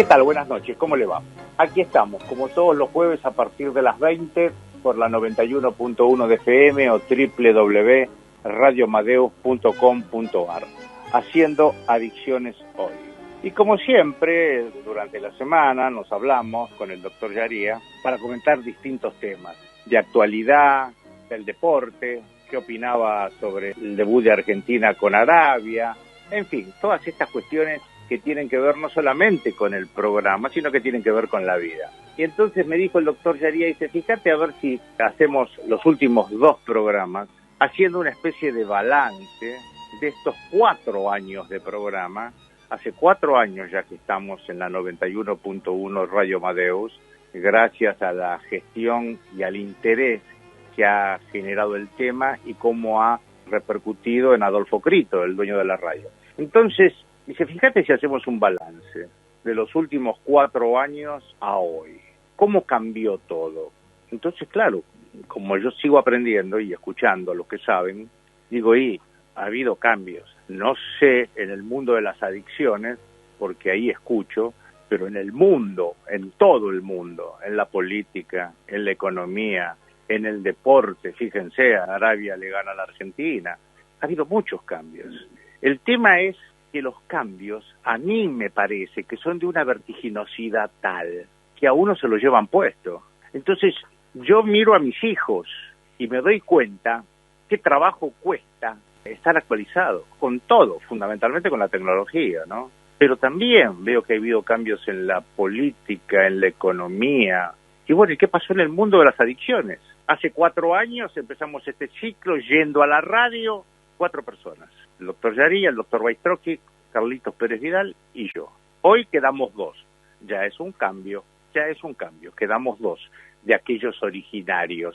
¿Qué tal? Buenas noches, ¿cómo le va? Aquí estamos, como todos los jueves a partir de las 20 por la 91.1 de FM o www.radioamadeus.com.ar, haciendo Adicciones Hoy. Y como siempre, durante la semana nos hablamos con el doctor Yaría para comentar distintos temas de actualidad, del deporte, qué opinaba sobre el debut de Argentina con Arabia, en fin, todas estas cuestiones que tienen que ver no solamente con el programa, sino que tienen que ver con la vida. Y entonces me dijo el doctor Yaría, dice, fíjate a ver si hacemos los últimos 2 programas, haciendo una especie de balance de estos 4 años de programa. Hace 4 años ya que estamos en la 91.1 Radio Amadeus, gracias a la gestión y al interés que ha generado el tema y cómo ha repercutido en Adolfo Crito, el dueño de la radio. Entonces, dice, fíjate si hacemos un balance de los últimos 4 años a hoy. ¿Cómo cambió todo? Entonces, claro, como yo sigo aprendiendo y escuchando a los que saben, digo, ha habido cambios. No sé en el mundo de las adicciones, porque ahí escucho, pero en el mundo, en todo el mundo, en la política, en la economía, en el deporte, fíjense, a Arabia le gana a la Argentina. Ha habido muchos cambios. El tema es que los cambios, a mí me parece que son de una vertiginosidad tal que a uno se lo llevan puesto. Entonces, yo miro a mis hijos y me doy cuenta qué trabajo cuesta estar actualizado con todo, fundamentalmente con la tecnología, ¿no? Pero también veo que ha habido cambios en la política, en la economía. Y bueno, ¿y qué pasó en el mundo de las adicciones? Hace 4 años empezamos este ciclo yendo a la radio 4 personas. El doctor Yaría, el doctor Baistrocchi, Carlitos Pérez Vidal y yo. Hoy quedamos 2. Ya es un cambio. Quedamos 2 de aquellos originarios.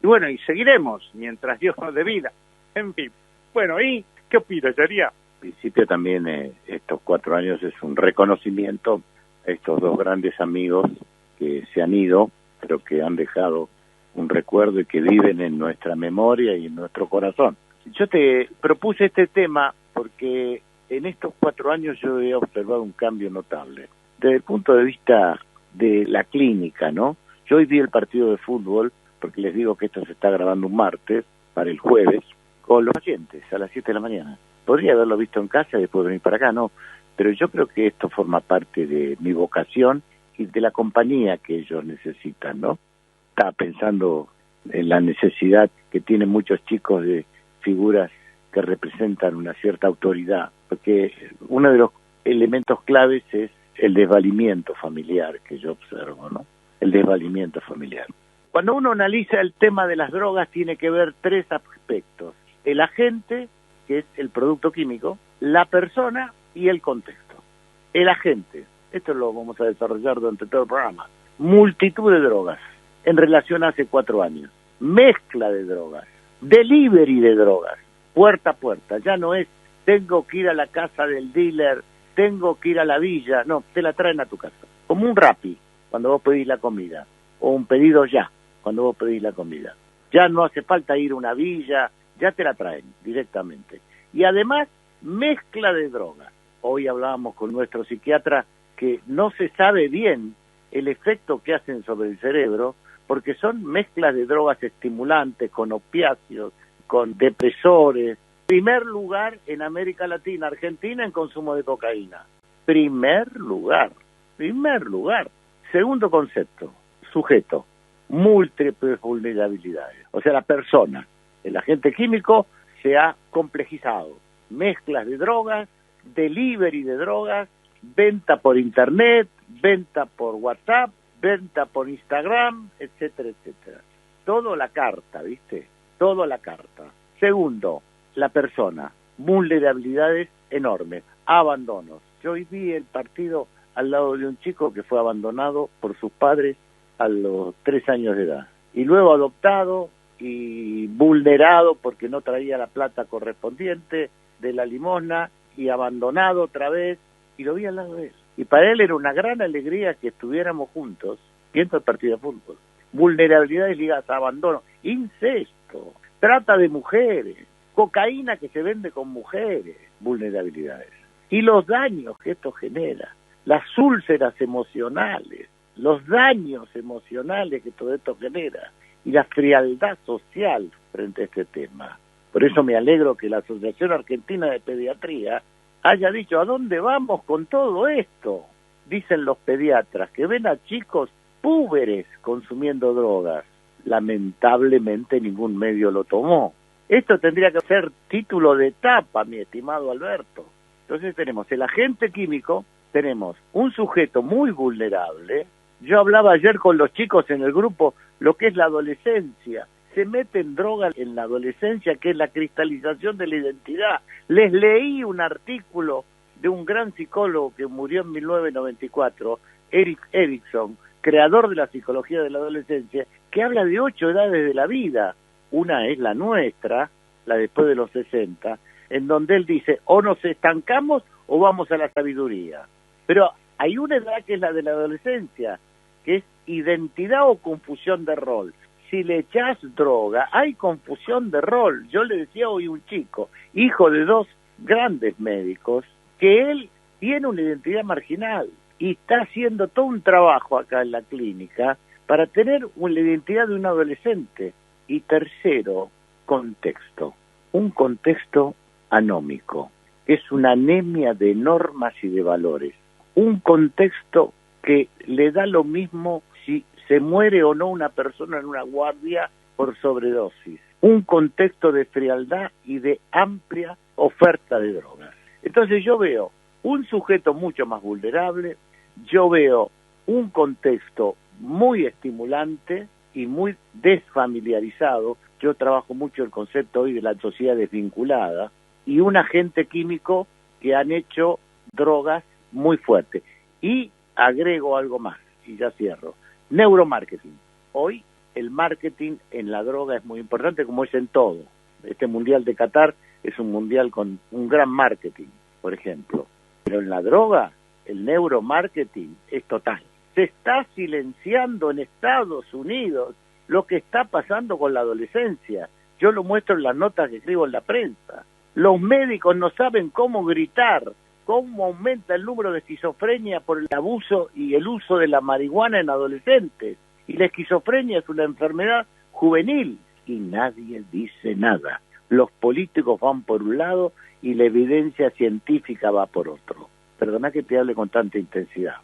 Y bueno, y seguiremos mientras Dios nos dé vida. En fin. Bueno, ¿y qué opinas, Yaría? En principio también estos 4 años es un reconocimiento a estos 2 grandes amigos que se han ido, pero que han dejado un recuerdo y que viven en nuestra memoria y en nuestro corazón. Yo te propuse este tema porque en estos 4 años yo he observado un cambio notable. Desde el punto de vista de la clínica, ¿no? Yo hoy vi el partido de fútbol, porque les digo que esto se está grabando un martes, para el jueves, con los pacientes a las 7 de la mañana. Podría haberlo visto en casa y después venir para acá, no. Pero yo creo que esto forma parte de mi vocación y de la compañía que ellos necesitan, ¿no? Estaba pensando en la necesidad que tienen muchos chicos de figuras que representan una cierta autoridad, porque uno de los elementos claves es el desvalimiento familiar que yo observo, ¿no? El desvalimiento familiar. Cuando uno analiza el tema de las drogas tiene que ver 3 aspectos: el agente, que es el producto químico, la persona y el contexto. El agente, esto lo vamos a desarrollar durante todo el programa. Multitud de drogas en relación a hace 4 años. Mezcla de drogas, delivery de drogas, puerta a puerta. Ya no es tengo que ir a la casa del dealer, tengo que ir a la villa. No, te la traen a tu casa. Como un Rappi, cuando vos pedís la comida. O un pedido ya, cuando vos pedís la comida. Ya no hace falta ir a una villa, ya te la traen directamente. Y además, mezcla de drogas. Hoy hablábamos con nuestro psiquiatra que no se sabe bien el efecto que hacen sobre el cerebro, porque son mezclas de drogas estimulantes, con opiáceos, con depresores. Primer lugar en América Latina, Argentina, en consumo de cocaína. Primer lugar. Segundo concepto, sujeto, múltiples vulnerabilidades. O sea, la persona, el agente químico se ha complejizado. Mezclas de drogas, delivery de drogas, venta por internet, venta por WhatsApp, venta por Instagram, etcétera, etcétera. Todo la carta, ¿viste? Todo la carta. Segundo, la persona, vulnerabilidades enormes, abandonos. Yo hoy vi el partido al lado de un chico que fue abandonado por sus padres a los 3 años de edad. Y luego adoptado y vulnerado porque no traía la plata correspondiente de la limosna y abandonado otra vez. Y lo vi al lado de él. Y para él era una gran alegría que estuviéramos juntos viendo el partido de fútbol. Vulnerabilidades ligadas a abandono, incesto, trata de mujeres, cocaína que se vende con mujeres, vulnerabilidades. Y los daños que esto genera. las úlceras emocionales, los daños emocionales que todo esto genera y la frialdad social frente a este tema. Por eso me alegro que la Asociación Argentina de Pediatría haya dicho, ¿a dónde vamos con todo esto? Dicen los pediatras que ven a chicos púberes consumiendo drogas. Lamentablemente ningún medio lo tomó. Esto tendría que ser título de etapa, mi estimado Alberto. Entonces tenemos el agente químico, tenemos un sujeto muy vulnerable. Yo hablaba ayer con los chicos en el grupo lo que es la adolescencia. Se meten drogas en la adolescencia, que es la cristalización de la identidad. Les leí un artículo de un gran psicólogo que murió en 1994, Erik Erikson, creador de la psicología de la adolescencia, que habla de 8 edades de la vida. Una es la nuestra, la después de los 60, en donde él dice, o nos estancamos o vamos a la sabiduría. Pero hay una edad que es la de la adolescencia, que es identidad o confusión de rol. Si le echás droga, hay confusión de rol. Yo le decía hoy a un chico, hijo de 2 grandes médicos, que él tiene una identidad marginal y está haciendo todo un trabajo acá en la clínica para tener la identidad de un adolescente. Y tercero, contexto. Un contexto anómico, que es una anemia de normas y de valores. Un contexto que le da lo mismo si se muere o no una persona en una guardia por sobredosis. Un contexto de frialdad y de amplia oferta de drogas. Entonces yo veo un sujeto mucho más vulnerable, yo veo un contexto muy estimulante y muy desfamiliarizado. Yo trabajo mucho el concepto hoy de la sociedad desvinculada y un agente químico que han hecho drogas muy fuertes. Y agrego algo más, y ya cierro. Neuromarketing. Hoy el marketing en la droga es muy importante, como es en todo. Este Mundial de Qatar es un mundial con un gran marketing, por ejemplo. Pero en la droga, el neuromarketing es total. Se está silenciando en Estados Unidos lo que está pasando con la adolescencia. Yo lo muestro en las notas que escribo en la prensa. Los médicos no saben cómo gritar, cómo aumenta el número de esquizofrenia por el abuso y el uso de la marihuana en adolescentes. Y la esquizofrenia es una enfermedad juvenil y nadie dice nada. Los políticos van por un lado y la evidencia científica va por otro. Perdona que te hable con tanta intensidad.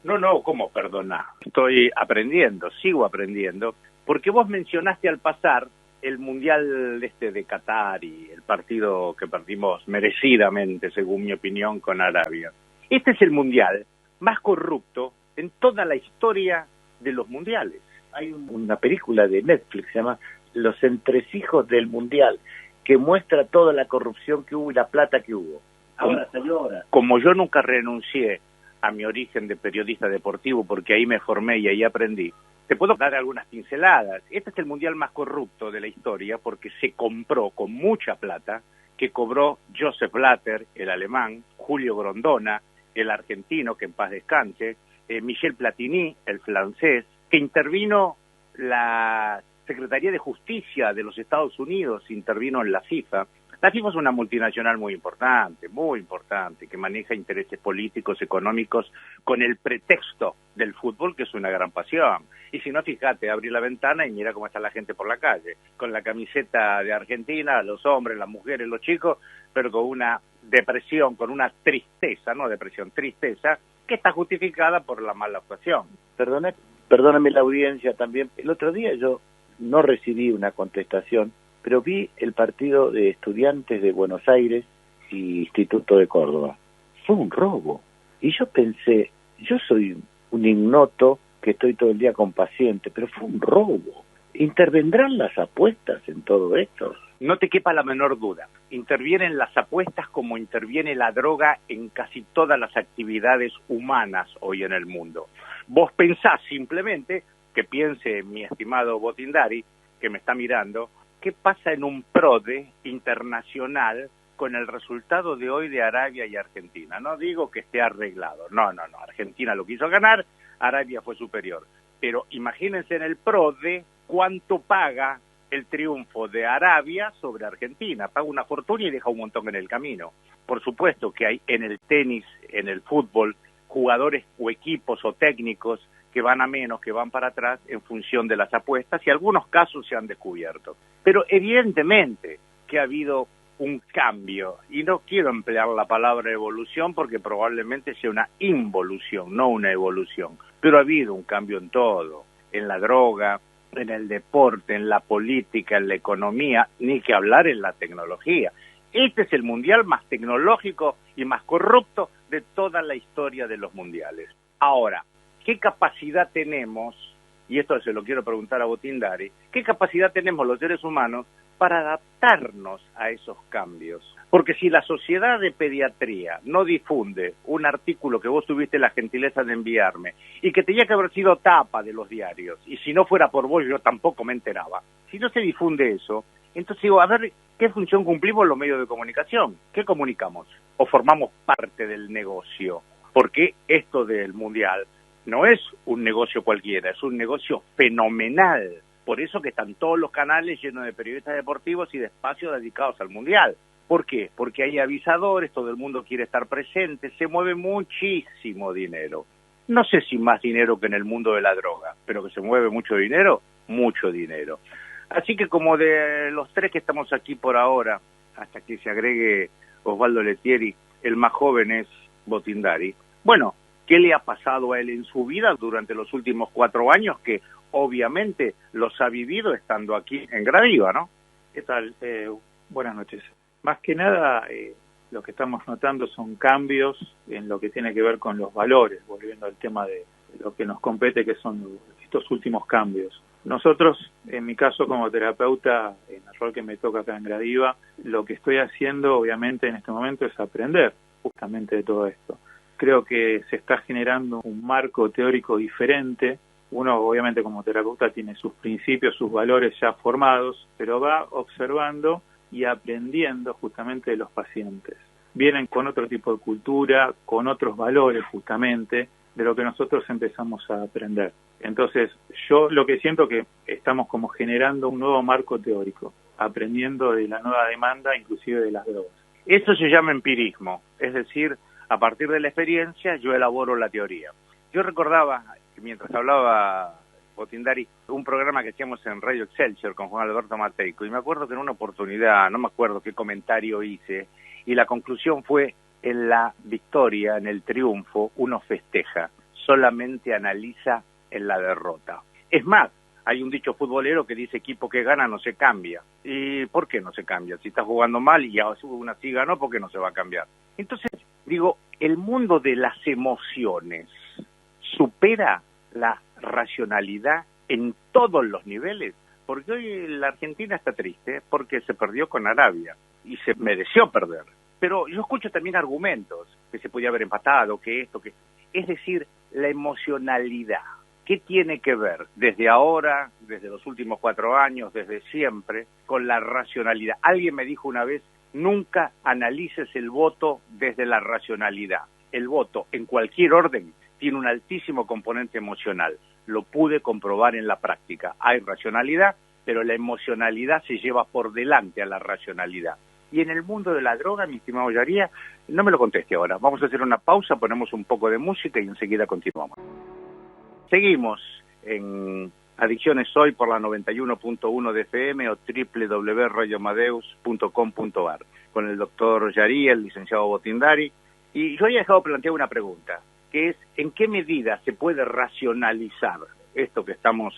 No, ¿cómo perdona? Estoy aprendiendo, sigo aprendiendo, porque vos mencionaste al pasar el Mundial de Qatar y el partido que perdimos merecidamente, según mi opinión, con Arabia. Este es el Mundial más corrupto en toda la historia de los mundiales. Hay una película de Netflix, se llama Los entresijos del Mundial, que muestra toda la corrupción que hubo y la plata que hubo. Ahora salió ahora. Como yo nunca renuncié a mi origen de periodista deportivo, porque ahí me formé y ahí aprendí, te puedo dar algunas pinceladas. Este es el mundial más corrupto de la historia porque se compró con mucha plata, que cobró Joseph Blatter, el alemán, Julio Grondona, el argentino, que en paz descanse, Michel Platini, el francés, que intervino la Secretaría de Justicia de los Estados Unidos, intervino en la FIFA. La FIFA es una multinacional muy importante, que maneja intereses políticos, económicos, con el pretexto del fútbol, que es una gran pasión. Y si no, fíjate, abrí la ventana y mira cómo está la gente por la calle, con la camiseta de Argentina, los hombres, las mujeres, los chicos, pero con una depresión, con una tristeza, no depresión, tristeza, que está justificada por la mala actuación. Perdóname la audiencia también. El otro día yo no recibí una contestación, pero vi el partido de Estudiantes de Buenos Aires y Instituto de Córdoba. Fue un robo. Y yo pensé, yo soy un ignoto que estoy todo el día con pacientes, pero fue un robo. ¿Intervendrán las apuestas en todo esto? No te quepa la menor duda. Intervienen las apuestas como interviene la droga en casi todas las actividades humanas hoy en el mundo. Vos pensás simplemente, que piense mi estimado Botindari, que me está mirando, ¿qué pasa en un PRODE internacional con el resultado de hoy de Arabia y Argentina? No digo que esté arreglado, no, Argentina lo quiso ganar, Arabia fue superior. Pero imagínense en el PRODE cuánto paga el triunfo de Arabia sobre Argentina. Paga una fortuna y deja un montón en el camino. Por supuesto que hay en el tenis, en el fútbol, jugadores o equipos o técnicos que van a menos, que van para atrás en función de las apuestas, y algunos casos se han descubierto. Pero evidentemente que ha habido un cambio, y no quiero emplear la palabra evolución porque probablemente sea una involución, no una evolución, pero ha habido un cambio en todo, en la droga, en el deporte, en la política, en la economía, ni que hablar en la tecnología. Este es el mundial más tecnológico y más corrupto de toda la historia de los mundiales. Ahora, ¿qué capacidad tenemos, y esto se lo quiero preguntar a Botindari, qué capacidad tenemos los seres humanos para adaptarnos a esos cambios? Porque si la Sociedad de Pediatría no difunde un artículo que vos tuviste la gentileza de enviarme y que tenía que haber sido tapa de los diarios, y si no fuera por vos yo tampoco me enteraba, si no se difunde eso, entonces digo, a ver, ¿qué función cumplimos los medios de comunicación? ¿Qué comunicamos? ¿O formamos parte del negocio? Porque esto del Mundial no es un negocio cualquiera, es un negocio fenomenal. Por eso que están todos los canales llenos de periodistas deportivos y de espacios dedicados al Mundial. ¿Por qué? Porque hay avisadores, todo el mundo quiere estar presente, se mueve muchísimo dinero. No sé si más dinero que en el mundo de la droga, pero que se mueve mucho dinero, mucho dinero. Así que como de los tres que estamos aquí por ahora, hasta que se agregue Osvaldo Lettieri, el más joven es Botindari. Bueno, ¿qué le ha pasado a él en su vida durante los últimos 4 años que obviamente los ha vivido estando aquí en Gradiva, ¿no? ¿Qué tal? Buenas noches. Más que nada, lo que estamos notando son cambios en lo que tiene que ver con los valores, volviendo al tema de lo que nos compete, que son estos últimos cambios. Nosotros, en mi caso como terapeuta, en el rol que me toca acá en Gradiva, lo que estoy haciendo obviamente en este momento es aprender justamente de todo esto. Creo que se está generando un marco teórico diferente. Uno obviamente como terapeuta tiene sus principios, sus valores ya formados, pero va observando y aprendiendo justamente de los pacientes. Vienen con otro tipo de cultura, con otros valores justamente, de lo que nosotros empezamos a aprender. Entonces, yo lo que siento que estamos como generando un nuevo marco teórico, aprendiendo de la nueva demanda, inclusive de las drogas. Eso se llama empirismo, es decir, a partir de la experiencia yo elaboro la teoría. Yo recordaba, mientras hablaba Botindari, un programa que hacíamos en Radio Excelsior con Juan Alberto Mateico, y me acuerdo que en una oportunidad, no me acuerdo qué comentario hice, y la conclusión fue: en la victoria, en el triunfo, uno festeja, solamente analiza en la derrota. Es más, hay un dicho futbolero que dice: equipo que gana no se cambia. ¿Y por qué no se cambia? Si está jugando mal y aún así ganó, ¿por qué no se va a cambiar? Entonces, digo, el mundo de las emociones supera la racionalidad en todos los niveles, porque hoy la Argentina está triste porque se perdió con Arabia y se mereció perder. Pero yo escucho también argumentos, que se podía haber empatado, que esto, que... Es decir, la emocionalidad. ¿Qué tiene que ver desde ahora, desde los últimos 4 años, desde siempre, con la racionalidad? Alguien me dijo una vez: nunca analices el voto desde la racionalidad. El voto, en cualquier orden, tiene un altísimo componente emocional. Lo pude comprobar en la práctica. Hay racionalidad, pero la emocionalidad se lleva por delante a la racionalidad. Y en el mundo de la droga, mi estimado Yaría, no me lo conteste ahora. Vamos a hacer una pausa, ponemos un poco de música y enseguida continuamos. Seguimos en Adicciones Hoy por la 91.1 de FM o www.radioamadeus.com.ar con el doctor Yaría, el licenciado Botindari. Y yo había dejado plantear una pregunta, que es: ¿en qué medida se puede racionalizar esto que estamos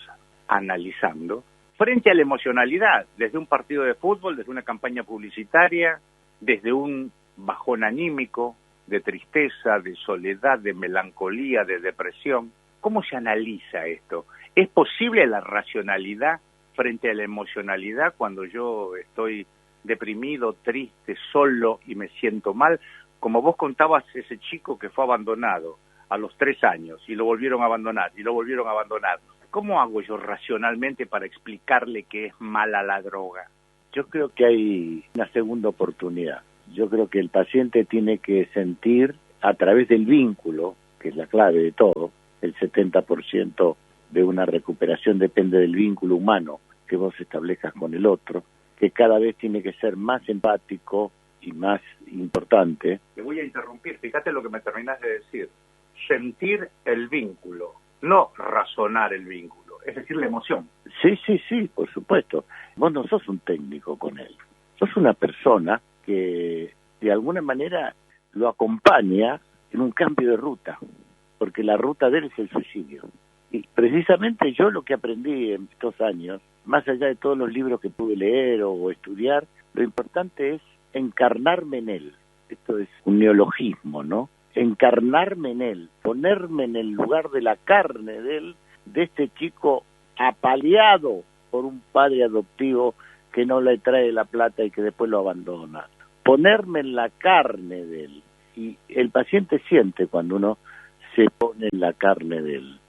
analizando frente a la emocionalidad, desde un partido de fútbol, desde una campaña publicitaria, desde un bajón anímico, de tristeza, de soledad, de melancolía, de depresión? ¿Cómo se analiza esto? ¿Es posible la racionalidad frente a la emocionalidad cuando yo estoy deprimido, triste, solo y me siento mal? Como vos contabas, ese chico que fue abandonado a los 3 años y lo volvieron a abandonar y lo volvieron a abandonar. ¿Cómo hago yo racionalmente para explicarle que es mala la droga? Yo creo que hay una segunda oportunidad. Yo creo que el paciente tiene que sentir a través del vínculo, que es la clave de todo. El 70% de una recuperación depende del vínculo humano que vos establezcas con el otro, que cada vez tiene que ser más empático y más importante. Te voy a interrumpir, fíjate lo que me terminás de decir. sentir el vínculo, no razonar el vínculo, es decir, la emoción. Sí, por supuesto. Vos no sos un técnico con él, sos una persona que de alguna manera lo acompaña en un cambio de ruta, porque la ruta de él es el suicidio. Y precisamente yo lo que aprendí en estos años, más allá de todos los libros que pude leer o estudiar, lo importante es encarnarme en él. Esto es un neologismo, ¿no? Encarnarme en él, ponerme en el lugar de la carne de él, de este chico apaleado por un padre adoptivo que no le trae la plata y que después lo abandona. Ponerme en la carne de él. Y el paciente siente cuando uno se pone en la carne de él.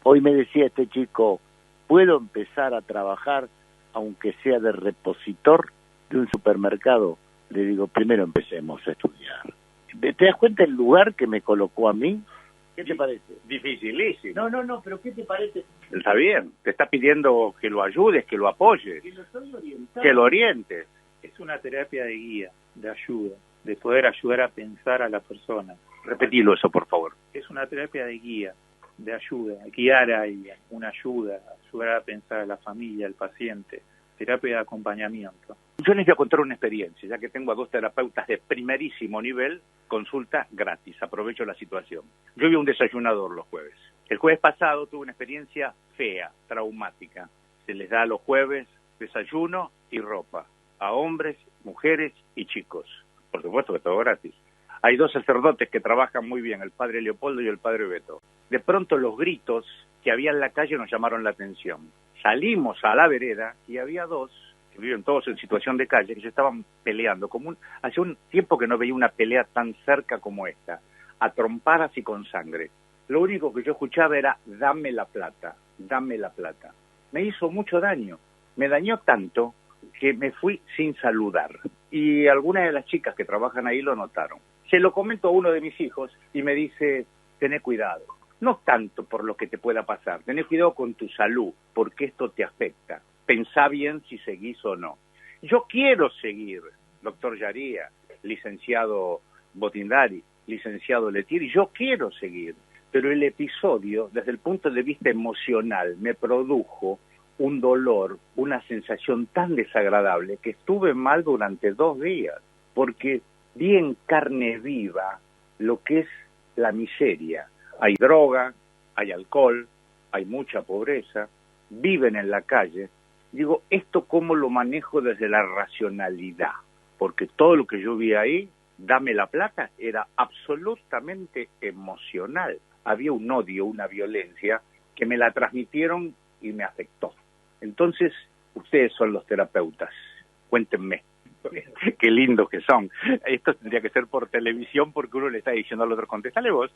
Hoy me decía este chico, ¿puedo empezar a trabajar aunque sea de repositor de un supermercado? Le digo, primero empecemos a estudiar. ¿Te das cuenta el lugar que me colocó a mí? ¿Qué te parece? Dificilísimo. No, pero ¿qué te parece? Está bien, te está pidiendo que lo ayudes, que lo apoyes, Que lo estoy orientando. que lo orientes. Es una terapia de guía, de ayuda, de poder ayudar a pensar a la persona. Repetilo eso, por favor. Es una terapia de guía, de ayuda, guiar a alguien, una ayuda, ayudar a pensar a la familia, al paciente, terapia de acompañamiento. Yo les voy a contar una experiencia, ya que tengo a 2 terapeutas de primerísimo nivel, consulta gratis, aprovecho la situación. Yo vi un desayunador los jueves. El jueves pasado tuve una experiencia fea, traumática. Se les da los jueves desayuno y ropa, a hombres, mujeres y chicos. Por supuesto que todo gratis. Hay 2 sacerdotes que trabajan muy bien, el padre Leopoldo y el padre Beto. De pronto los gritos que había en la calle nos llamaron la atención. Salimos a la vereda y había 2 que viven todos en situación de calle, que se estaban peleando. Hace un tiempo que no veía una pelea tan cerca como esta, a trompadas y con sangre. Lo único que yo escuchaba era, dame la plata, dame la plata. Me hizo mucho daño, me dañó tanto que me fui sin saludar. Y algunas de las chicas que trabajan ahí lo notaron. Se lo comento a uno de mis hijos y me dice, tené cuidado. No tanto por lo que te pueda pasar, tené cuidado con tu salud, porque esto te afecta. Pensá bien si seguís o no. Yo quiero seguir, doctor Yaría, licenciado Botindari, licenciado Letieri, yo quiero seguir, pero el episodio, desde el punto de vista emocional, me produjo un dolor, una sensación tan desagradable que estuve mal durante 2 días, porque vi en carne viva lo que es la miseria. Hay droga, hay alcohol, hay mucha pobreza, viven en la calle. Digo, ¿esto cómo lo manejo desde la racionalidad? Porque todo lo que yo vi ahí, dame la plata, era absolutamente emocional. Había un odio, una violencia, que me la transmitieron y me afectó. Entonces, ustedes son los terapeutas, cuéntenme. Qué lindos que son. Esto tendría que ser por televisión porque uno le está diciendo al otro, contestale vos.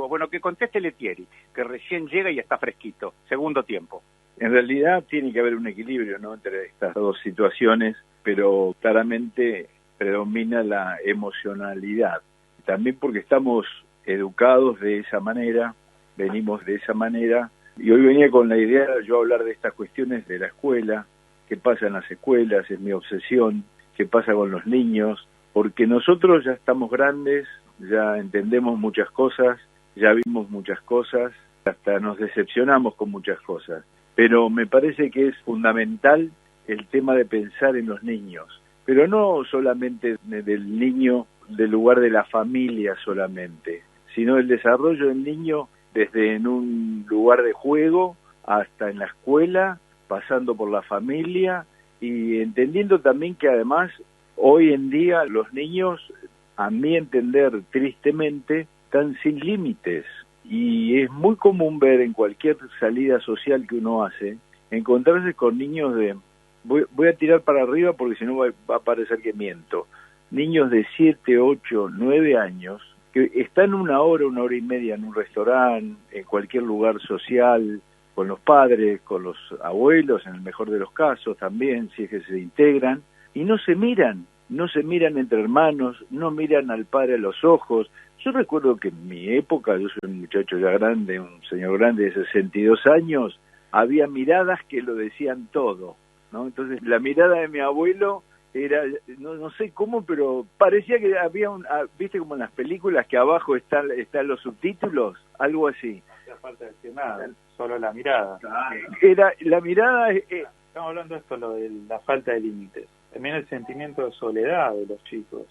Bueno, que conteste Letieri, que recién llega y está fresquito. Segundo tiempo. En realidad tiene que haber un equilibrio, ¿no?, entre estas 2 situaciones, pero claramente predomina la emocionalidad. También porque estamos educados de esa manera, venimos de esa manera, y hoy venía con la idea de yo hablar de estas cuestiones de la escuela, qué pasa en las escuelas, es mi obsesión, qué pasa con los niños, porque nosotros ya estamos grandes, ya entendemos muchas cosas, ya vimos muchas cosas, hasta nos decepcionamos con muchas cosas. Pero me parece que es fundamental el tema de pensar en los niños, pero no solamente del niño del lugar de la familia solamente, sino el desarrollo del niño desde en un lugar de juego hasta en la escuela, pasando por la familia y entendiendo también que además hoy en día los niños, a mi entender tristemente, están sin límites. Y es muy común ver en cualquier salida social que uno hace, encontrarse con niños de, voy a tirar para arriba porque si no va a parecer que miento, niños de 7, 8, 9 años, que están 1 hora, 1 hora y media en un restaurante, en cualquier lugar social, con los padres, con los abuelos, en el mejor de los casos también, si es que se integran, y no se miran entre hermanos, no miran al padre a los ojos. Yo recuerdo que en mi época, yo soy un muchacho ya grande, un señor grande de 62 años, había miradas que lo decían todo, ¿no? Entonces la mirada de mi abuelo era, no sé cómo, pero parecía que había viste como en las películas que abajo están los subtítulos, algo así. No hace falta decir nada, solo la mirada. Era la mirada. Estamos hablando de esto, lo de la falta de límites. También el sentimiento de soledad de los chicos.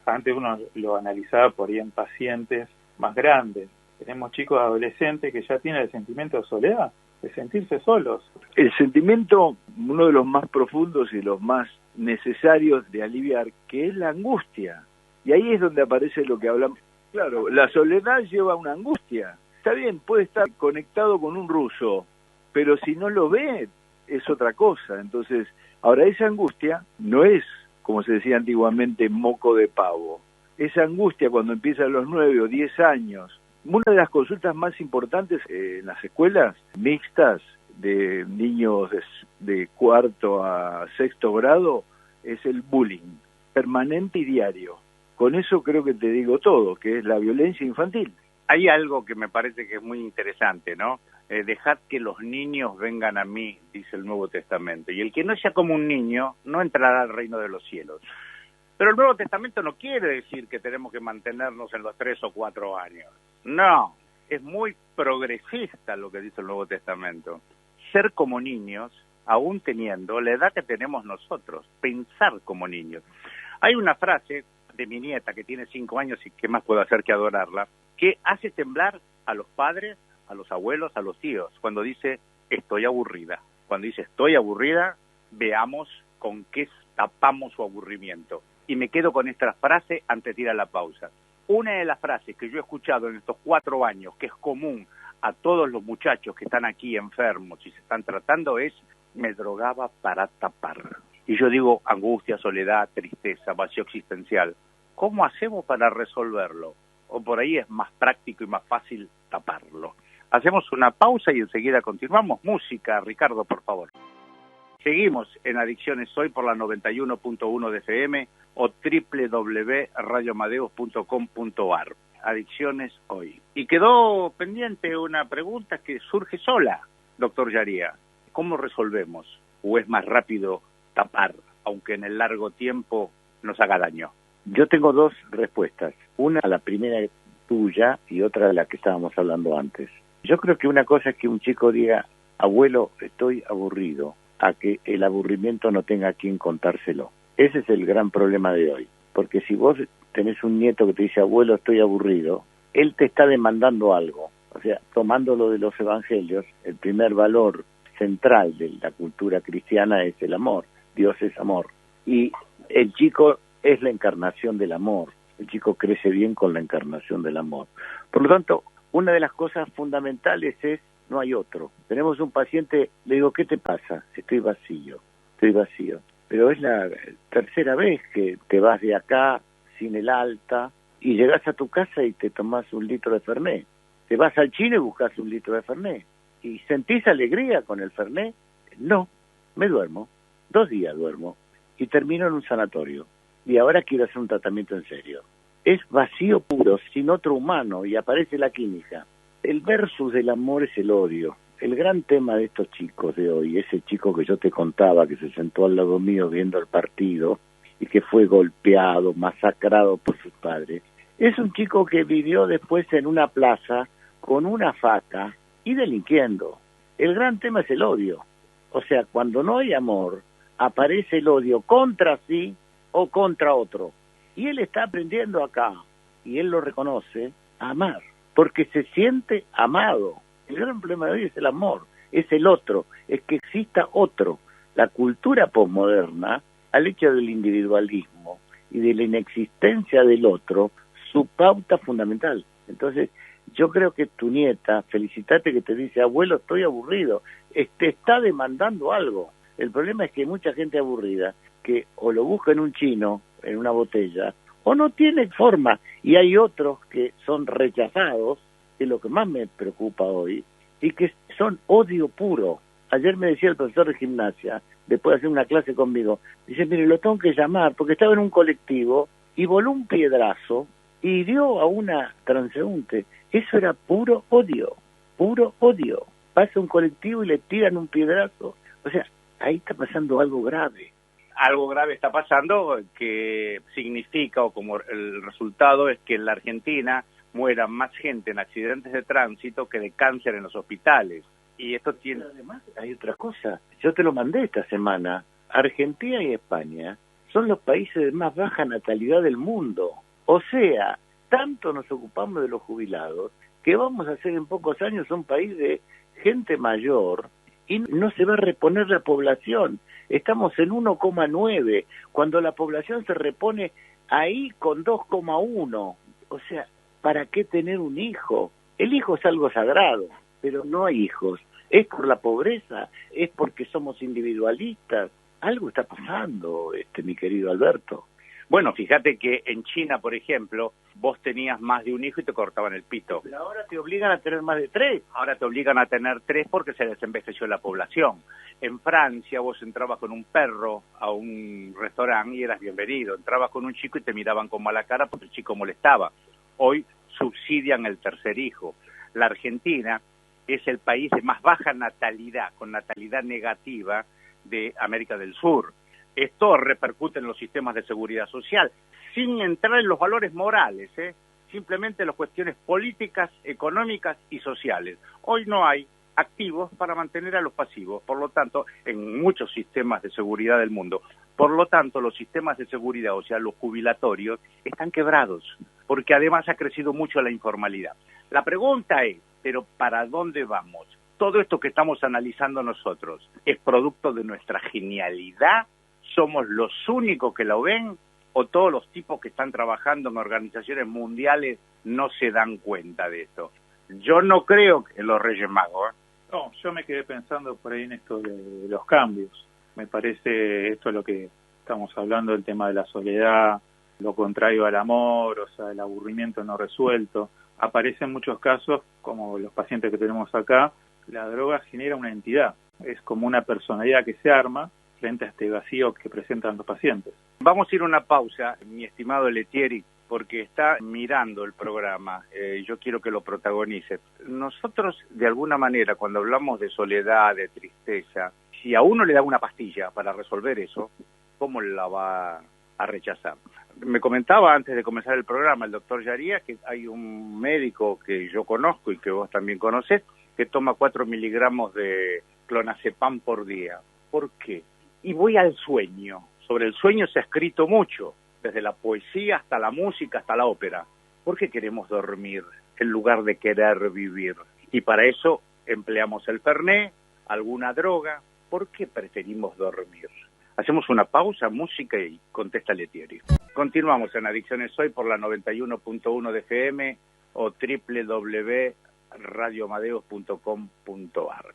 Antes uno lo analizaba por ahí en pacientes más grandes. Tenemos chicos adolescentes que ya tienen el sentimiento de soledad, de sentirse solos. El sentimiento, uno de los más profundos y los más necesarios de aliviar, que es la angustia. Y ahí es donde aparece lo que hablamos. Claro, la soledad lleva una angustia. Está bien, puede estar conectado con un ruso, pero si no lo ve, es otra cosa. Entonces, ahora esa angustia no es, como se decía antiguamente, moco de pavo. Esa angustia cuando empieza a los 9 o 10 años. Una de las consultas más importantes en las escuelas mixtas de niños de cuarto a sexto grado es el bullying, permanente y diario. Con eso creo que te digo todo, que es la violencia infantil. Hay algo que me parece que es muy interesante, ¿no? Dejad que los niños vengan a mí, dice el Nuevo Testamento, y el que no sea como un niño no entrará al reino de los cielos. Pero el Nuevo Testamento no quiere decir que tenemos que mantenernos en los 3 o 4 años. No, es muy progresista lo que dice el Nuevo Testamento. Ser como niños, aún teniendo la edad que tenemos nosotros, pensar como niños. Hay una frase de mi nieta que tiene 5 años y qué más puedo hacer que adorarla, que hace temblar a los padres, a los abuelos, a los tíos, cuando dice estoy aburrida. Cuando dice estoy aburrida, veamos con qué tapamos su aburrimiento. Y me quedo con esta frase antes de ir a la pausa. Una de las frases que yo he escuchado en estos 4 años, que es común a todos los muchachos que están aquí enfermos y se están tratando, es me drogaba para tapar. Y yo digo angustia, soledad, tristeza, vacío existencial. ¿Cómo hacemos para resolverlo? O por ahí es más práctico y más fácil taparlo. Hacemos una pausa y enseguida continuamos. Música, Ricardo, por favor. Seguimos en Adicciones Hoy por la 91.1 de FM o www.radioamadeus.com.ar. Adicciones Hoy. Y quedó pendiente una pregunta que surge sola, doctor Yaría. ¿Cómo resolvemos? ¿O es más rápido tapar, aunque en el largo tiempo nos haga daño? Yo tengo 2 respuestas. Una, la primera tuya, y otra, la que estábamos hablando antes. Yo creo que una cosa es que un chico diga, abuelo, estoy aburrido, a que el aburrimiento no tenga a quien contárselo. Ese es el gran problema de hoy. Porque si vos tenés un nieto que te dice, abuelo, estoy aburrido, él te está demandando algo. O sea, tomándolo de los evangelios, el primer valor central de la cultura cristiana es el amor. Dios es amor. Y el chico es la encarnación del amor. El chico crece bien con la encarnación del amor. Por lo tanto, una de las cosas fundamentales es, no hay otro. Tenemos un paciente, le digo, ¿qué te pasa? Estoy vacío. Pero es la tercera vez que te vas de acá sin el alta y llegás a tu casa y te tomás un litro de Fernet. Te vas al chino y buscas un litro de Fernet. ¿Y sentís alegría con el Fernet? No, me duermo. 2 días duermo y termino en un sanatorio. Y ahora quiero hacer un tratamiento en serio. Es vacío puro, sin otro humano, y aparece la química. El versus del amor es el odio. El gran tema de estos chicos de hoy, ese chico que yo te contaba, que se sentó al lado mío viendo el partido y que fue golpeado, masacrado por sus padres, es un chico que vivió después en una plaza con una faca y delinquiendo. El gran tema es el odio. O sea, cuando no hay amor, aparece el odio contra sí o contra otro. Y él está aprendiendo acá, y él lo reconoce, a amar, porque se siente amado. El gran problema de hoy es el amor, es el otro, es que exista otro. La cultura posmoderna, al hecho del individualismo y de la inexistencia del otro, su pauta fundamental. Entonces, yo creo que tu nieta, felicitate que te dice, abuelo, estoy aburrido, te está demandando algo. El problema es que hay mucha gente aburrida que o lo busca en un chino, en una botella, o no tiene forma. Y hay otros que son rechazados, que es lo que más me preocupa hoy, y que son odio puro. Ayer me decía el profesor de gimnasia, después de hacer una clase conmigo, dice, mire, lo tengo que llamar, porque estaba en un colectivo y voló un piedrazo y hirió a una transeúnte. Eso era puro odio, puro odio. Pasa un colectivo y le tiran un piedrazo. O sea, ahí está pasando algo grave. algo grave está pasando que significa, o como el resultado es que en la Argentina muera más gente en accidentes de tránsito que de cáncer en los hospitales. Y esto tiene... Pero además hay otra cosa, yo te lo mandé esta semana, Argentina y España son los países de más baja natalidad del mundo. O sea, tanto nos ocupamos de los jubilados que vamos a ser en pocos años un país de gente mayor y no se va a reponer la población. Estamos en 1,9, cuando la población se repone ahí con 2,1. O sea, ¿para qué tener un hijo? El hijo es algo sagrado, pero no hay hijos. Es por la pobreza, es porque somos individualistas. Algo está pasando, mi querido Alberto. Bueno, fíjate que en China, por ejemplo, vos tenías más de un hijo y te cortaban el pito. Pero ahora te obligan a tener más de 3. Ahora te obligan a tener 3 porque se desenvejeció la población. En Francia vos entrabas con un perro a un restaurante y eras bienvenido. Entrabas con un chico y te miraban con mala cara porque el chico molestaba. Hoy subsidian el tercer hijo. La Argentina es el país de más baja natalidad, con natalidad negativa de América del Sur. Esto repercute en los sistemas de seguridad social, sin entrar en los valores morales, simplemente en las cuestiones políticas, económicas y sociales. Hoy no hay activos para mantener a los pasivos, por lo tanto, en muchos sistemas de seguridad del mundo. Por lo tanto, los sistemas de seguridad, o sea, los jubilatorios, están quebrados, porque además ha crecido mucho la informalidad. La pregunta es, ¿pero para dónde vamos? Todo esto que estamos analizando nosotros, ¿es producto de nuestra genialidad? ¿Somos los únicos que lo ven? ¿O todos los tipos que están trabajando en organizaciones mundiales no se dan cuenta de esto? Yo no creo en los Reyes Magos. No, yo me quedé pensando por ahí en esto de los cambios. Me parece esto es lo que estamos hablando, el tema de la soledad, lo contrario al amor, o sea, el aburrimiento no resuelto. Aparecen muchos casos, como los pacientes que tenemos acá, la droga genera una entidad, es como una personalidad que se arma frente a este vacío que presentan los pacientes. Vamos a ir a una pausa, mi estimado Letieri, porque está mirando el programa, yo quiero que lo protagonice. Nosotros, de alguna manera, cuando hablamos de soledad, de tristeza, si a uno le da una pastilla para resolver eso, ¿cómo la va a rechazar? Me comentaba antes de comenzar el programa el doctor Yaría que hay un médico que yo conozco y que vos también conocés, que toma 4 miligramos de clonazepam por día. ¿Por qué? Y voy al sueño. Sobre el sueño se ha escrito mucho, desde la poesía hasta la música, hasta la ópera. ¿Por qué queremos dormir en lugar de querer vivir? Y para eso empleamos el Fernet, alguna droga. ¿Por qué preferimos dormir? Hacemos una pausa, música y contesta Letieri. Continuamos en Adicciones Hoy por la 91.1 de FM o www.radioamadeus.com.ar.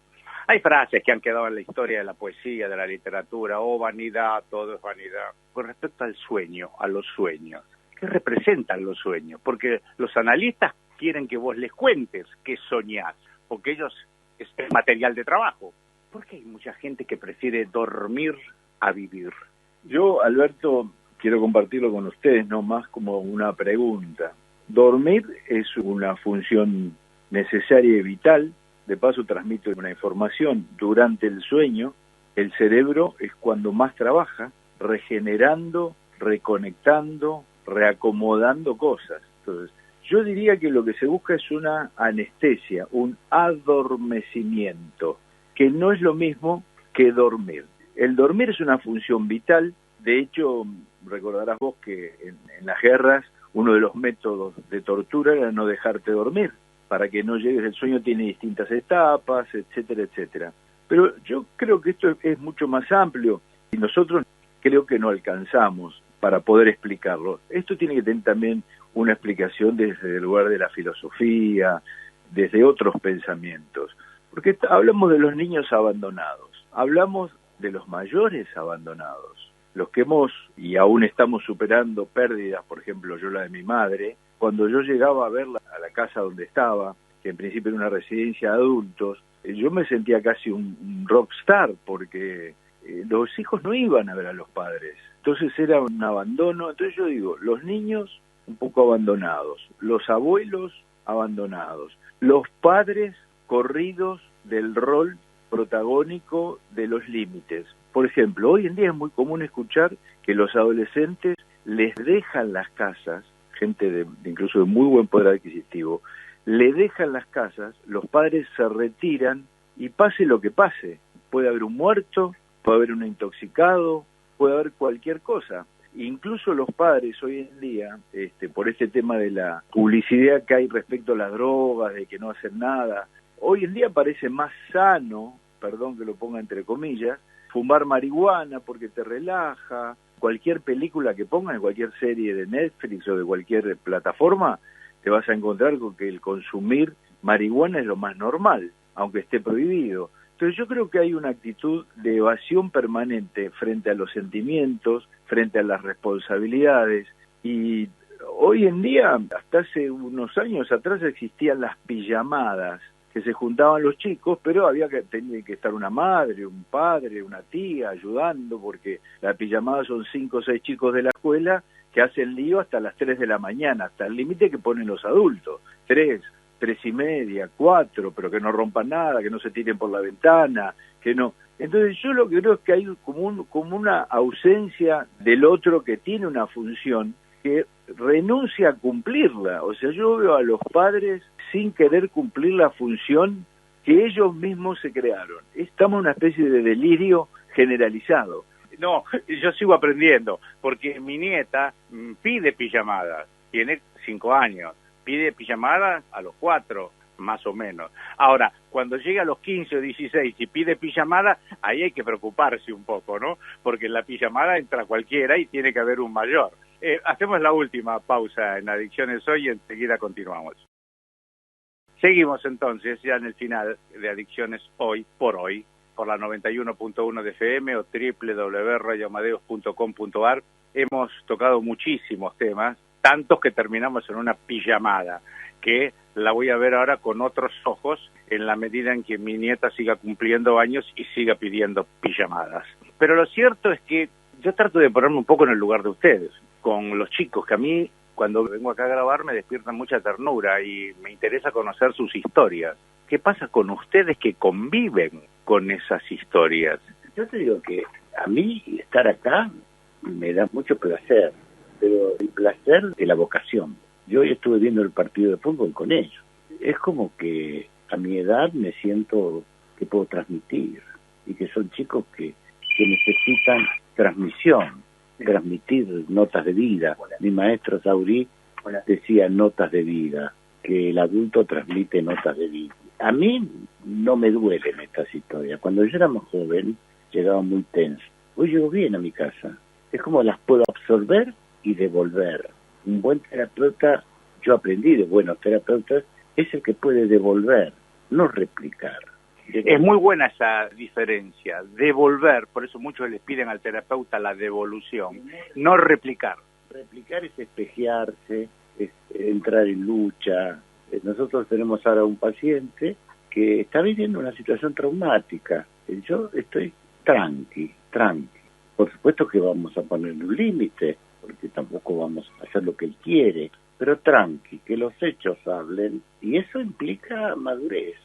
Hay frases que han quedado en la historia de la poesía, de la literatura, vanidad, todo es vanidad. Con respecto al sueño, a los sueños, ¿qué representan los sueños? Porque los analistas quieren que vos les cuentes qué soñás, porque ellos es material de trabajo. ¿Por qué hay mucha gente que prefiere dormir a vivir? Yo, Alberto, quiero compartirlo con ustedes, no más como una pregunta. Dormir es una función necesaria y vital. De paso, transmito una información. Durante el sueño, el cerebro es cuando más trabaja, regenerando, reconectando, reacomodando cosas. Entonces, yo diría que lo que se busca es una anestesia, un adormecimiento, que no es lo mismo que dormir. El dormir es una función vital. De hecho, recordarás vos que en las guerras uno de los métodos de tortura era no dejarte dormir. Para que no llegues, el sueño tiene distintas etapas, etcétera, etcétera. Pero yo creo que esto es mucho más amplio y nosotros creo que no alcanzamos para poder explicarlo. Esto tiene que tener también una explicación desde el lugar de la filosofía, desde otros pensamientos. Porque hablamos de los niños abandonados, hablamos de los mayores abandonados, los que hemos y aún estamos superando pérdidas, por ejemplo, yo la de mi madre. Cuando yo llegaba a verla a la casa donde estaba, que en principio era una residencia de adultos, yo me sentía casi un rockstar, porque los hijos no iban a ver a los padres. Entonces era un abandono. Entonces yo digo, los niños un poco abandonados, los abuelos abandonados, los padres corridos del rol protagónico de los límites. Por ejemplo, hoy en día es muy común escuchar que los adolescentes les dejan las casas, gente de incluso de muy buen poder adquisitivo, le dejan las casas, los padres se retiran y pase lo que pase. Puede haber un muerto, puede haber un intoxicado, puede haber cualquier cosa. Incluso los padres hoy en día, por este tema de la publicidad que hay respecto a las drogas, de que no hacen nada, hoy en día parece más sano, perdón que lo ponga entre comillas, fumar marihuana porque te relaja. Cualquier película que pongan, en cualquier serie de Netflix o de cualquier plataforma, te vas a encontrar con que el consumir marihuana es lo más normal, aunque esté prohibido. Entonces yo creo que hay una actitud de evasión permanente frente a los sentimientos, frente a las responsabilidades, y hoy en día, hasta hace unos años atrás, existían las pijamadas, que se juntaban los chicos, pero tenía que estar una madre, un padre, una tía ayudando, porque la pijamada son 5 o 6 chicos de la escuela que hacen lío hasta las 3 de la mañana, hasta el límite que ponen los adultos, 3 y media, 4, pero que no rompan nada, que no se tiren por la ventana, que no. Entonces yo lo que creo es que hay como una ausencia del otro que tiene una función, que renuncia a cumplirla. O sea, yo veo a los padres sin querer cumplir la función que ellos mismos se crearon. Estamos en una especie de delirio generalizado. No, yo sigo aprendiendo, porque mi nieta pide pijamadas, tiene 5 años, pide pijamadas a los 4, más o menos. Ahora, cuando llega a los 15 o 16 y pide pijamada, ahí hay que preocuparse un poco, ¿no? Porque en la pijamada entra cualquiera y tiene que haber un mayor. Hacemos la última pausa en Adicciones Hoy y enseguida continuamos. Seguimos entonces ya en el final de Adicciones Hoy, por la 91.1 de FM o www.radioamadeus.com.ar. Hemos tocado muchísimos temas, tantos que terminamos en una pijamada, que la voy a ver ahora con otros ojos en la medida en que mi nieta siga cumpliendo años y siga pidiendo pijamadas. Pero lo cierto es que yo trato de ponerme un poco en el lugar de ustedes, con los chicos, que a mí, cuando vengo acá a grabar, me despiertan mucha ternura y me interesa conocer sus historias. ¿Qué pasa con ustedes que conviven con esas historias? Yo te digo que a mí estar acá me da mucho placer, pero el placer de la vocación. Yo hoy estuve viendo el partido de fútbol con ellos. Es como que a mi edad me siento que puedo transmitir, y que son chicos que necesitan transmisión, transmitir notas de vida. Mi maestro Saurí decía notas de vida, que el adulto transmite notas de vida. A mí no me duelen estas historias. Cuando yo era más joven, llegaba muy tenso. Hoy llego bien a mi casa. Es como las puedo absorber y devolver. Un buen terapeuta, yo aprendí de buenos terapeutas, es el que puede devolver, no replicar. Es muy buena esa diferencia, devolver, por eso muchos les piden al terapeuta la devolución, no replicar. Replicar es espejearse, es entrar en lucha. Nosotros tenemos ahora un paciente que está viviendo una situación traumática. Yo estoy tranqui. Por supuesto que vamos a ponerle un límite, porque tampoco vamos a hacer lo que él quiere, pero tranqui, que los hechos hablen, y eso implica madurez,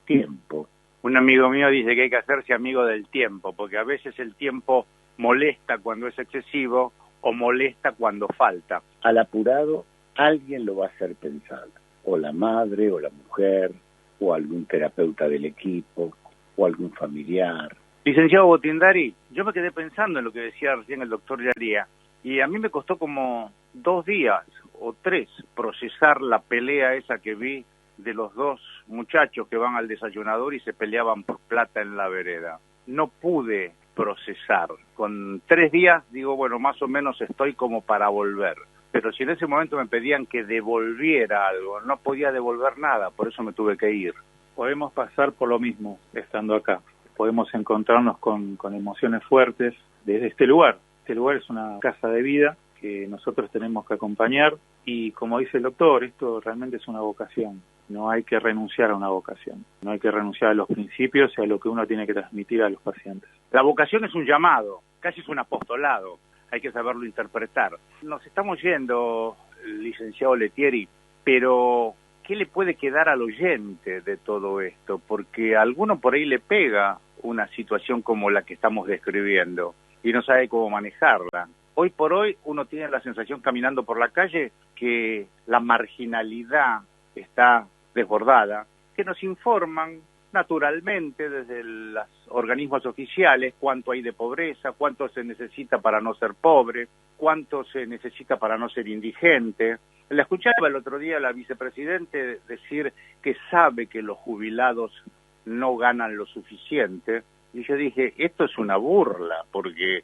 tiempo. Un amigo mío dice que hay que hacerse amigo del tiempo, porque a veces el tiempo molesta cuando es excesivo o molesta cuando falta. Al apurado, alguien lo va a hacer pensar, o la madre, o la mujer, o algún terapeuta del equipo, o algún familiar. Licenciado Botindari, yo me quedé pensando en lo que decía recién el doctor Yaría, y a mí me costó como 2 días o 3 procesar la pelea esa que vi de los 2 muchachos que van al desayunador y se peleaban por plata en la vereda. No pude procesar. Con 3 días digo, bueno, más o menos estoy como para volver. Pero si en ese momento me pedían que devolviera algo, no podía devolver nada, por eso me tuve que ir. Podemos pasar por lo mismo estando acá. Podemos encontrarnos con emociones fuertes desde este lugar. Este lugar es una casa de vida que nosotros tenemos que acompañar, y como dice el doctor, esto realmente es una vocación. No hay que renunciar a una vocación, no hay que renunciar a los principios y a lo que uno tiene que transmitir a los pacientes. La vocación es un llamado, casi es un apostolado, hay que saberlo interpretar. Nos estamos yendo, licenciado Lettieri, pero ¿qué le puede quedar al oyente de todo esto? Porque a alguno por ahí le pega una situación como la que estamos describiendo y no sabe cómo manejarla. Hoy por hoy uno tiene la sensación caminando por la calle que la marginalidad está desbordada, que nos informan naturalmente desde los organismos oficiales cuánto hay de pobreza, cuánto se necesita para no ser pobre, cuánto se necesita para no ser indigente. La escuchaba el otro día a la vicepresidente decir que sabe que los jubilados no ganan lo suficiente, y yo dije, esto es una burla, porque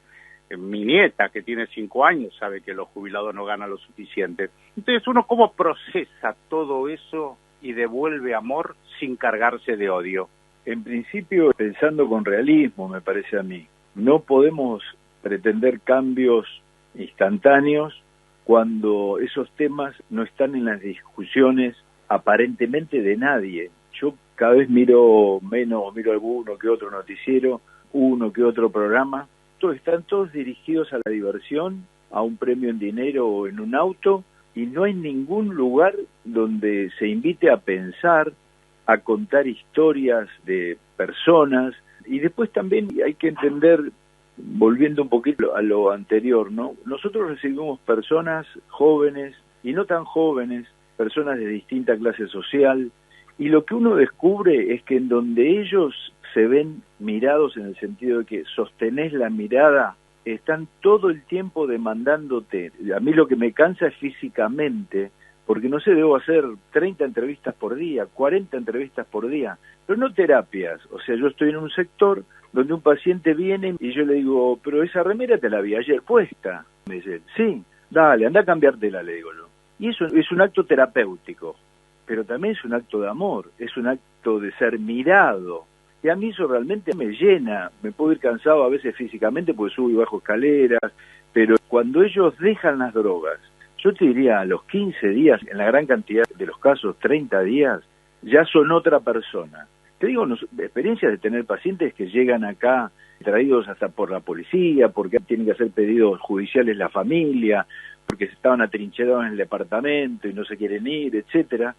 mi nieta, que tiene 5 años, sabe que los jubilados no ganan lo suficiente. Entonces, ¿uno cómo procesa todo eso y devuelve amor sin cargarse de odio? En principio, pensando con realismo, me parece a mí, no podemos pretender cambios instantáneos cuando esos temas no están en las discusiones aparentemente de nadie. Yo cada vez miro alguno que otro noticiero, uno que otro programa, están todos dirigidos a la diversión, a un premio en dinero o en un auto, y no hay ningún lugar donde se invite a pensar, a contar historias de personas. Y después también hay que entender, volviendo un poquito a lo anterior, ¿no? Nosotros recibimos personas jóvenes y no tan jóvenes, personas de distinta clase social, y lo que uno descubre es que en donde ellos se ven mirados, en el sentido de que sostenés la mirada, están todo el tiempo demandándote. A mí lo que me cansa es físicamente, porque no sé, debo hacer 30 entrevistas por día, 40 entrevistas por día, pero no terapias. O sea, yo estoy en un sector donde un paciente viene y yo le digo, pero esa remera te la vi ayer puesta. Me dice, sí, dale, anda a cambiártela, le digo yo. Y eso es un acto terapéutico, pero también es un acto de amor, es un acto de ser mirado. Y a mí eso realmente me llena. Me puedo ir cansado a veces físicamente porque subo y bajo escaleras, pero cuando ellos dejan las drogas, yo te diría a los 15 días, en la gran cantidad de los casos, 30 días, ya son otra persona. Te digo, experiencias de tener pacientes que llegan acá traídos hasta por la policía, porque tienen que hacer pedidos judiciales la familia, porque se estaban atrincherados en el departamento y no se quieren ir, etcétera.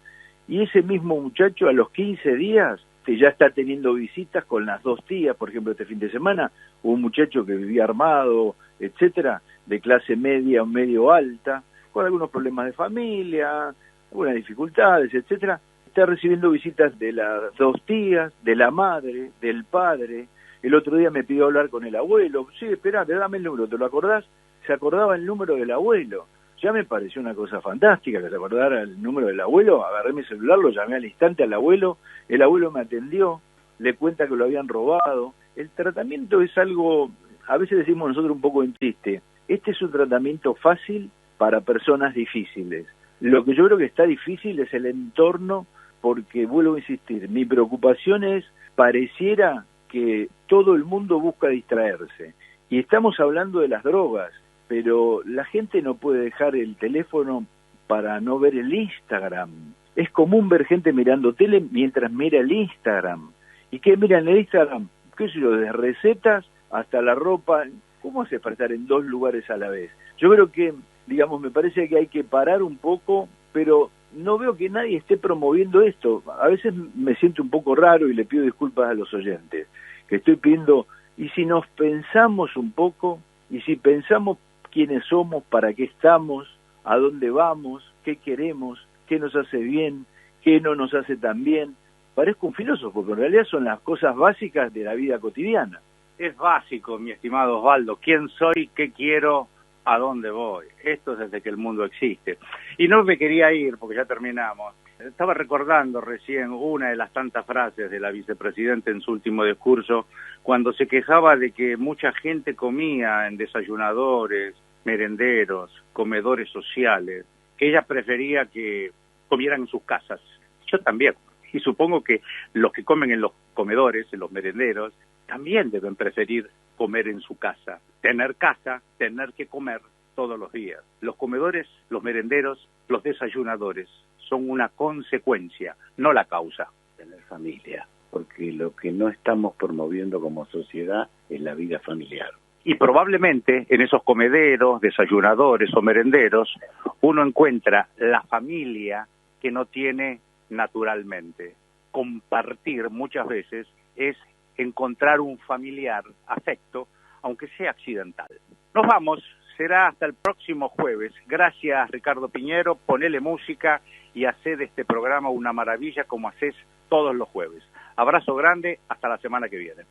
Y ese mismo muchacho a los 15 días que ya está teniendo visitas con las 2 tías. Por ejemplo, este fin de semana hubo un muchacho que vivía armado, etcétera, de clase media o medio alta, con algunos problemas de familia, algunas dificultades, etcétera. Está recibiendo visitas de las 2 tías, de la madre, del padre. El otro día me pidió hablar con el abuelo. Sí, espera, dame el número, ¿te lo acordás? Se acordaba el número del abuelo. Ya me pareció una cosa fantástica que se acordara el número del abuelo. Agarré mi celular, lo llamé al instante al abuelo, el abuelo me atendió, le cuenta que lo habían robado. El tratamiento es algo, a veces decimos nosotros un poco en chiste, este es un tratamiento fácil para personas difíciles. Lo que yo creo que está difícil es el entorno, porque vuelvo a insistir, mi preocupación es, pareciera que todo el mundo busca distraerse. Y estamos hablando de las drogas, pero la gente no puede dejar el teléfono para no ver el Instagram. Es común ver gente mirando tele mientras mira el Instagram. ¿Y qué miran el Instagram? ¿Qué sé yo? Desde recetas hasta la ropa. ¿Cómo hace para estar en 2 lugares a la vez? Yo creo que, digamos, me parece que hay que parar un poco, pero no veo que nadie esté promoviendo esto. A veces me siento un poco raro y le pido disculpas a los oyentes, que estoy pidiendo, y si nos pensamos un poco, y si pensamos quiénes somos, para qué estamos, a dónde vamos, qué queremos, qué nos hace bien, qué no nos hace tan bien. Parezco un filósofo, porque en realidad son las cosas básicas de la vida cotidiana. Es básico, mi estimado Osvaldo. ¿Quién soy? ¿Qué quiero? ¿A dónde voy? Esto es desde que el mundo existe. Y no me quería ir, porque ya terminamos. Estaba recordando recién una de las tantas frases de la vicepresidenta en su último discurso, cuando se quejaba de que mucha gente comía en desayunadores, merenderos, comedores sociales, que ella prefería que comieran en sus casas. Yo también. Y supongo que los que comen en los comedores, en los merenderos, también deben preferir comer en su casa. Tener casa, tener que comer todos los días. Los comedores, los merenderos, los desayunadores son una consecuencia, no la causa. Tener familia, porque lo que no estamos promoviendo como sociedad es la vida familiar. Y probablemente en esos comederos, desayunadores o merenderos, uno encuentra la familia que no tiene naturalmente. Compartir muchas veces es encontrar un familiar, afecto, aunque sea accidental. Nos vamos, será hasta el próximo jueves. Gracias, Ricardo Piñero, ponele música y hacé de este programa una maravilla como haces todos los jueves. Abrazo grande, hasta la semana que viene.